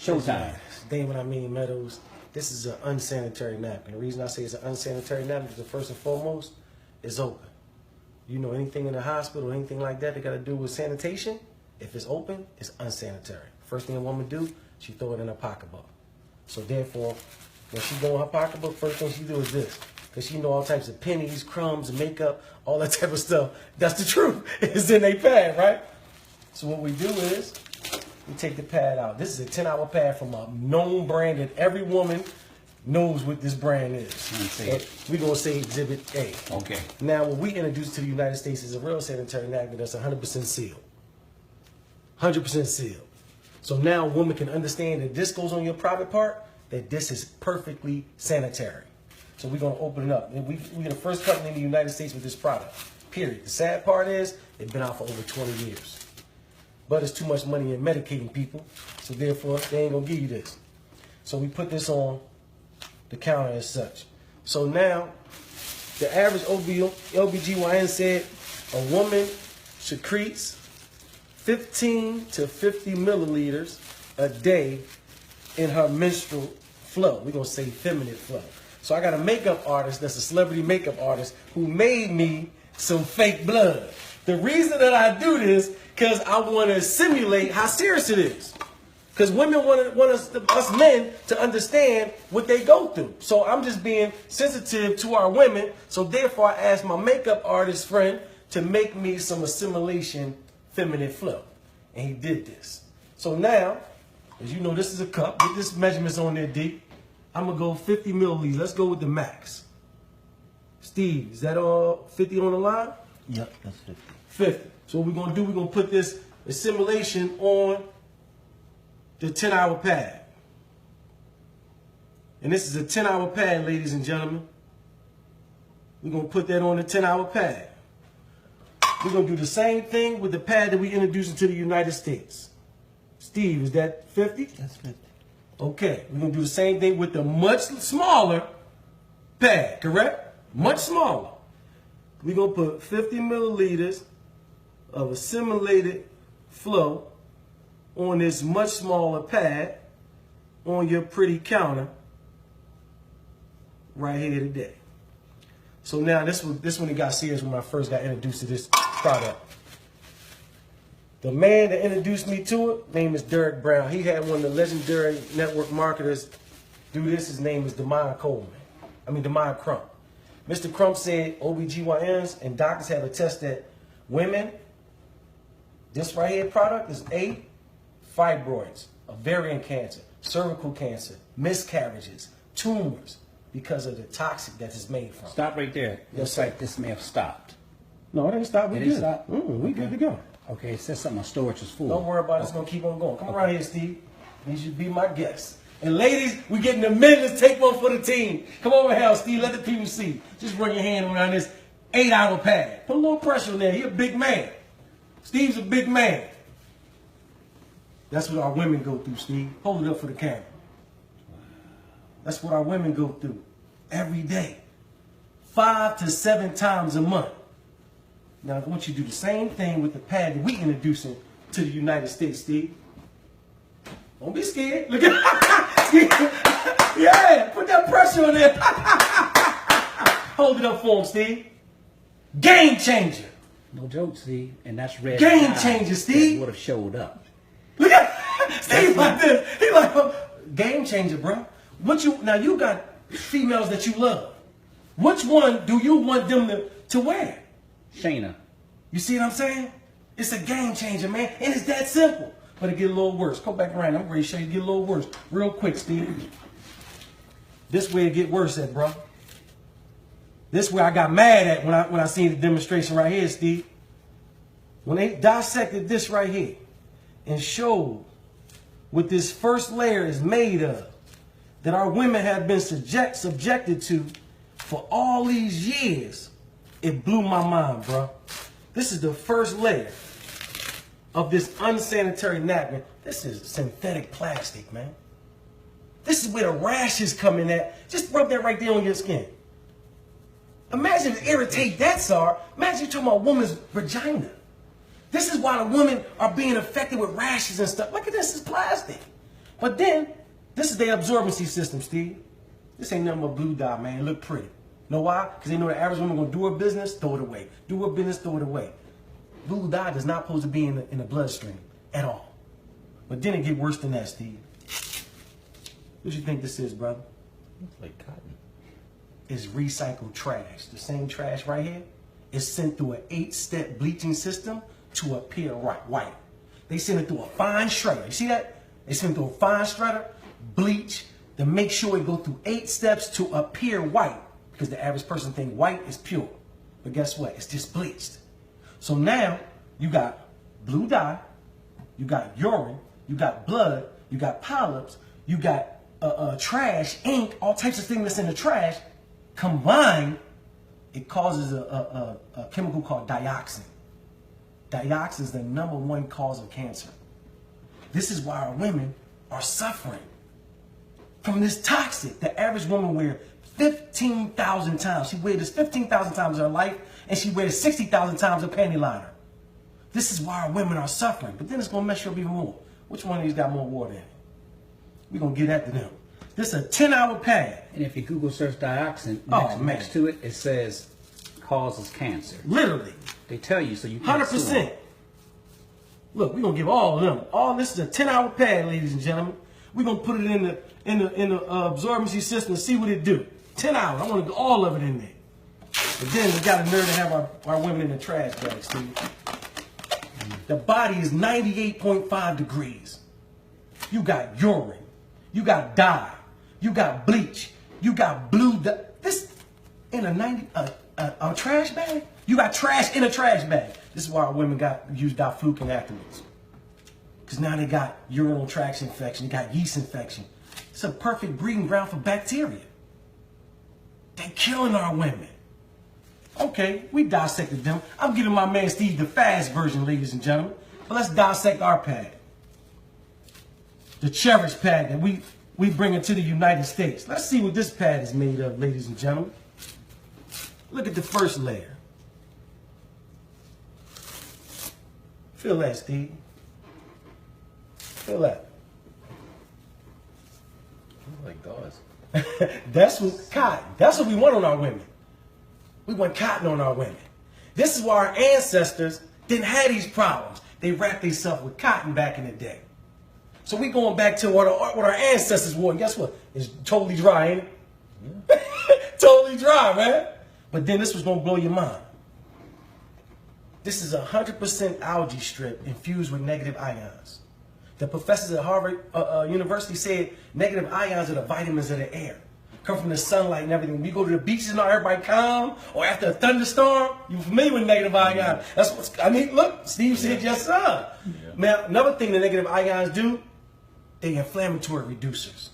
Showtime. Today when I mean Meadows, this is an unsanitary napkin. The reason I say it's an unsanitary napkin is first and foremost, it's open. You know, anything in the hospital, anything like that got to do with sanitation, if it's open, it's unsanitary. First thing a woman do, she throw it in her pocketbook. So therefore, when she go in her pocketbook, first thing she do is this. Because she know all types of pennies, crumbs, makeup, all that type of stuff. That's the truth. It's in a pad, right? So what we do is, we take the pad out. This is a 10-hour pad from a known brand that every woman knows what this brand is. We're going to say Exhibit A. Okay. Now, what we introduced to the United States is a real sanitary napkin that's 100% sealed. 100% sealed. So now a woman can understand that this goes on your private part, that this is perfectly sanitary. So we're going to open it up. We're the first company in the United States with this product, period. The sad part is, it's been out for over 20 years. But it's too much money in medicating people, so therefore, they ain't going to give you this. So we put this on the counter as such. So now, the average OBGYN said a woman secretes 15 to 50 milliliters a day in her menstrual flow. We're going to say feminine flow. So I got a makeup artist that's a celebrity makeup artist who made me some fake blood. The reason that I do this, because I want to simulate how serious it is. Because women want us men to understand what they go through. So I'm just being sensitive to our women. So therefore, I asked my makeup artist friend to make me some assimilation feminine flow. And he did this. So now, as you know, this is a cup. Get this measurements on there, D. I'm going to go 50 milliliters. Let's go with the max. Steve, is that all 50 on the line? Yep, that's 50. 50. So what we're going to do, we're going to put this assimilation on the 10-hour pad. And this is a 10-hour pad, ladies and gentlemen. We're going to put that on the 10-hour pad. We're going to do the same thing with the pad that we introduced into the United States. Steve, is that 50? That's 50. Okay, we're going to do the same thing with the much smaller pad, correct? Much smaller. We're going to put 50 milliliters of assimilated flow on this much smaller pad on your pretty counter right here today. So now this one it got serious when I first got introduced to this product. The man that introduced me to it, name is Derek Brown. He had one of the legendary network marketers do this. His name is Demond Crump. Mr. Crump said OBGYNs and doctors have attested that women, this right here product is fibroids, ovarian cancer, cervical cancer, miscarriages, tumors, because of the toxic that it's made from. Stop right there. Looks like this may have stopped. No, it ain't stopped. We It good. ain't stopped? We good to go. Okay, it says something on storage is full. Don't worry about it. It's going to keep on going. Come around here, Steve. You should be my guest. And ladies, we getting the men to take one for the team. Come over here, Steve. Let the people see. Just run your hand around this 8-hour pad. Put a little pressure on there. He's a big man. Steve's a big man. That's what our women go through, Steve. Hold it up for the camera. That's what our women go through every day. 5 to 7 times a month. Now, I want you to do the same thing with the pad that we introducing to the United States, Steve. Don't be scared. Look at yeah, put that pressure on there. Hold it up for him, Steve. Game changer. No joke, Steve. And that's red. Game changer, Steve. Would have showed up. Look at Steve like this. He like, game changer, bro. Now you got females that you love. Which one do you want them to wear? Shayna. You see what I'm saying? It's a game changer, man. And it's that simple. But it get a little worse. Come back around. I'm ready to show you it get a little worse. Real quick, Steve. This way it get worse at, bro. This way I got mad at when I seen the demonstration right here, Steve. When they dissected this right here and showed what this first layer is made of, that our women have been subjected to for all these years, it blew my mind, bro. This is the first layer of this unsanitary napkin. This is synthetic plastic, man. This is where the rashes come in at. Just rub that right there on your skin. Imagine if irritate that, sir. Imagine you're talking about a woman's vagina. This is why the women are being affected with rashes and stuff. Look at this, it's plastic. But then, this is their absorbency system, Steve. This ain't nothing but blue dye, man. It look pretty. Know why? Because they know the average woman gonna do her business, throw it away. Do her business, throw it away. Blue dye is not supposed to be in the bloodstream at all. But then it get worse than that, Steve. What you think this is, brother? It's like cotton. It's recycled trash. The same trash right here is sent through an 8-step bleaching system to appear white. They send it through a fine shredder. You see that? They send it through a fine shredder, bleach, to make sure it go through 8 steps to appear white. Because the average person think white is pure. But guess what? It's just bleached. So now you got blue dye, you got urine, you got blood, you got polyps, you got trash, ink, all types of things that's in the trash. Combined, it causes a chemical called dioxin. Dioxin is the #1 cause of cancer. This is why our women are suffering from this toxic. The average woman wears 15,000 times. She wears this 15,000 times in her life, and she wears 60,000 times a panty liner. This is why our women are suffering. But then it's going to mess you up even more. Which one of these got more water in it? We're going to get after them. This is a 10-hour pad. And if you Google search dioxin, man. next to it, it says causes cancer. Literally. They tell you so you can't 100%. Look, we're going to give all of them. All this is a 10-hour pad, ladies and gentlemen. We're going to put it in the absorbency system and see what it do. 10 hours. I want to do all of it in there. But then we got a nerve to have our women in the trash bag, Steve. The body is 98.5 degrees. You got urine. You got dye. You got bleach. You got blue dye. This in a trash bag? You got trash in a trash bag. This is why our women use diflucan afterwards. Because now they got urinary tract infection. They got yeast infection. It's a perfect breeding ground for bacteria. They're killing our women. Okay, we dissected them. I'm giving my man Steve the fast version, ladies and gentlemen. But let's dissect our pad. The Cherish pad that we bring into the United States. Let's see what this pad is made of, ladies and gentlemen. Look at the first layer. Feel that, Steve. Feel that. Oh my God. That's what cotton. That's what we want on our women. We want cotton on our women. This is why our ancestors didn't have these problems. They wrapped themselves with cotton back in the day. So we going back to what our ancestors wore. And guess what? It's totally dry, ain't it? Yeah. Totally dry, man. But then this was going to blow your mind. This is 100% algae strip infused with negative ions. The professors at Harvard University said negative ions are the vitamins of the air. Come from the sunlight and everything. When you go to the beaches and all, everybody calm, or after a thunderstorm, you're familiar with negative ions. That's what I mean. Look, Steve said yes, sir. Yeah. Now, another thing the negative ions do, they're inflammatory reducers.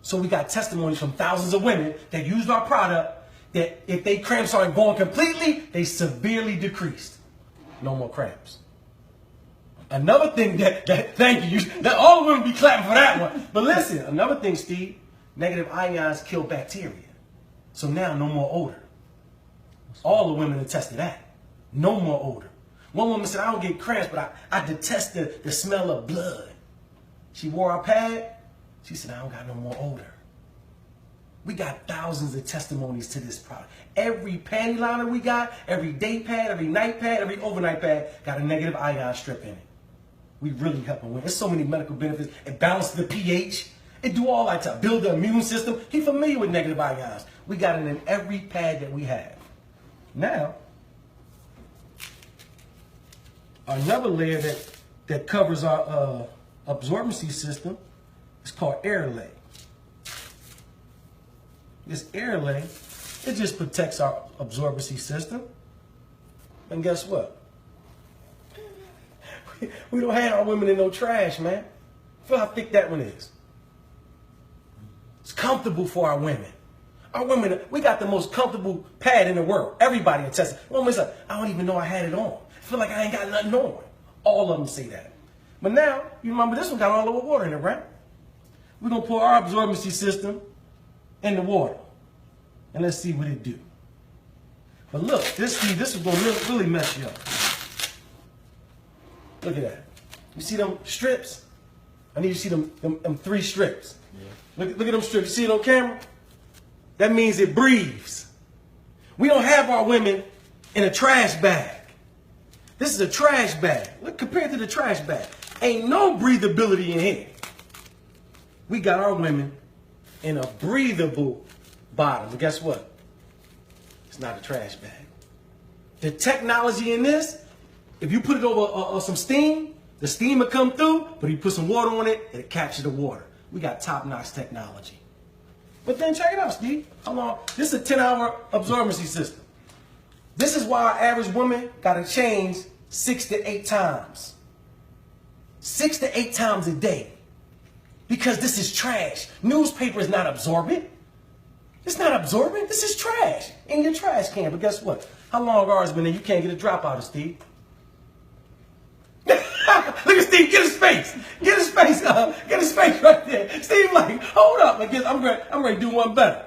So we got testimonies from thousands of women that used our product that if they cramps aren't going completely, they severely decreased. No more cramps. Another thing thank you, that all women be clapping for that one. But listen, another thing, Steve, negative ions kill bacteria. So now no more odor. All the women attest to that. No more odor. One woman said, I don't get cramps, but I detest the smell of blood. She wore our pad. She said, I don't got no more odor. We got thousands of testimonies to this product. Every panty liner we got, every day pad, every night pad, every overnight pad got a negative ion strip in it. We really helping women. There's so many medical benefits. It balances the pH. It do all that to build the immune system. He's familiar with negative ions. We got it in every pad that we have. Now, another layer that covers our absorbency system is called air lay. This air lay, it just protects our absorbency system. And guess what? We don't have our women in no trash, man. Feel how thick that one is. It's comfortable for our women. Our women, we got the most comfortable pad in the world. Everybody attests. Women's like, I don't even know I had it on. I feel like I ain't got nothing on. All of them say that. But now, you remember this one got all over water in it, right? We're going to pour our absorbency system in the water. And let's see what it do. But look, this is going to really mess you up. Look at that. You see them strips? I need you to see them 3 strips. Yeah. Look at them strips. You see it on camera? That means it breathes. We don't have our women in a trash bag. This is a trash bag. Look, compared to the trash bag, ain't no breathability in here. We got our women in a breathable bottom. But guess what? It's not a trash bag. The technology in this, if you put it over some steam, the steam will come through, but you put some water on it, and it captures the water. We got top-notch technology. But then check it out, Steve. How long? This is a 10-hour absorbency system. This is why our average woman got to change 6 to 8 times. 6 to 8 times a day. Because this is trash. Newspaper is not absorbent. It's not absorbent. This is trash in your trash can. But guess what? How long ours been there? You can't get a drop out of Steve. Look at Steve. Get his face. Get his face. Get his face right there. Steve, like, hold up. Like, I'm ready to do one better.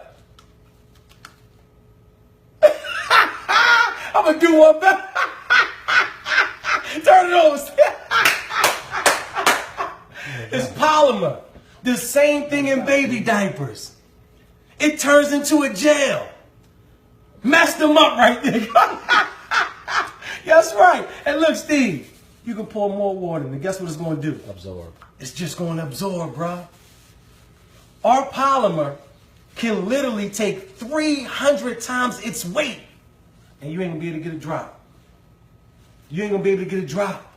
I'm gonna do one better. Turn it over. It's polymer. The same thing in baby diapers. It turns into a gel. Messed them up right there. That's right. And look, Steve, you can pour more water in, and guess what it's going to do? Absorb. It's just going to absorb, bro. Our polymer can literally take 300 times its weight, and you ain't going to be able to get a drop. You ain't going to be able to get a drop.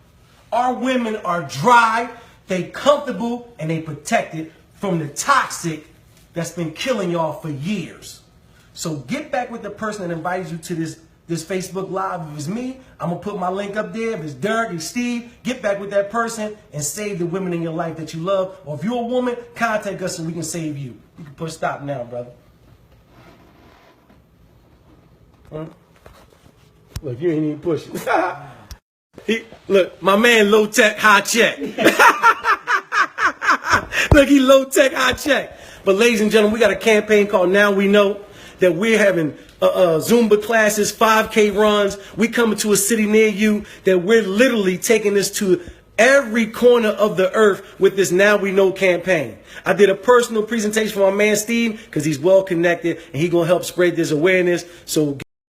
Our women are dry, they comfortable, and they protected from the toxic that's been killing y'all for years. So get back with the person that invited you to this Facebook Live. If it's me, I'm going to put my link up there. If it's Derek and Steve, get back with that person and save the women in your life that you love. Or if you're a woman, contact us so we can save you. You can push stop now, brother. Huh? Look, you ain't even pushing. Look, my man low tech, high check. Look, he low tech, high check. But ladies and gentlemen, we got a campaign called Now We Know, that we're having Zumba classes, 5K runs. We coming to a city near you, that we're literally taking this to every corner of the earth with this Now We Know campaign. I did a personal presentation for my man Steve because he's well connected and he's going to help spread this awareness. So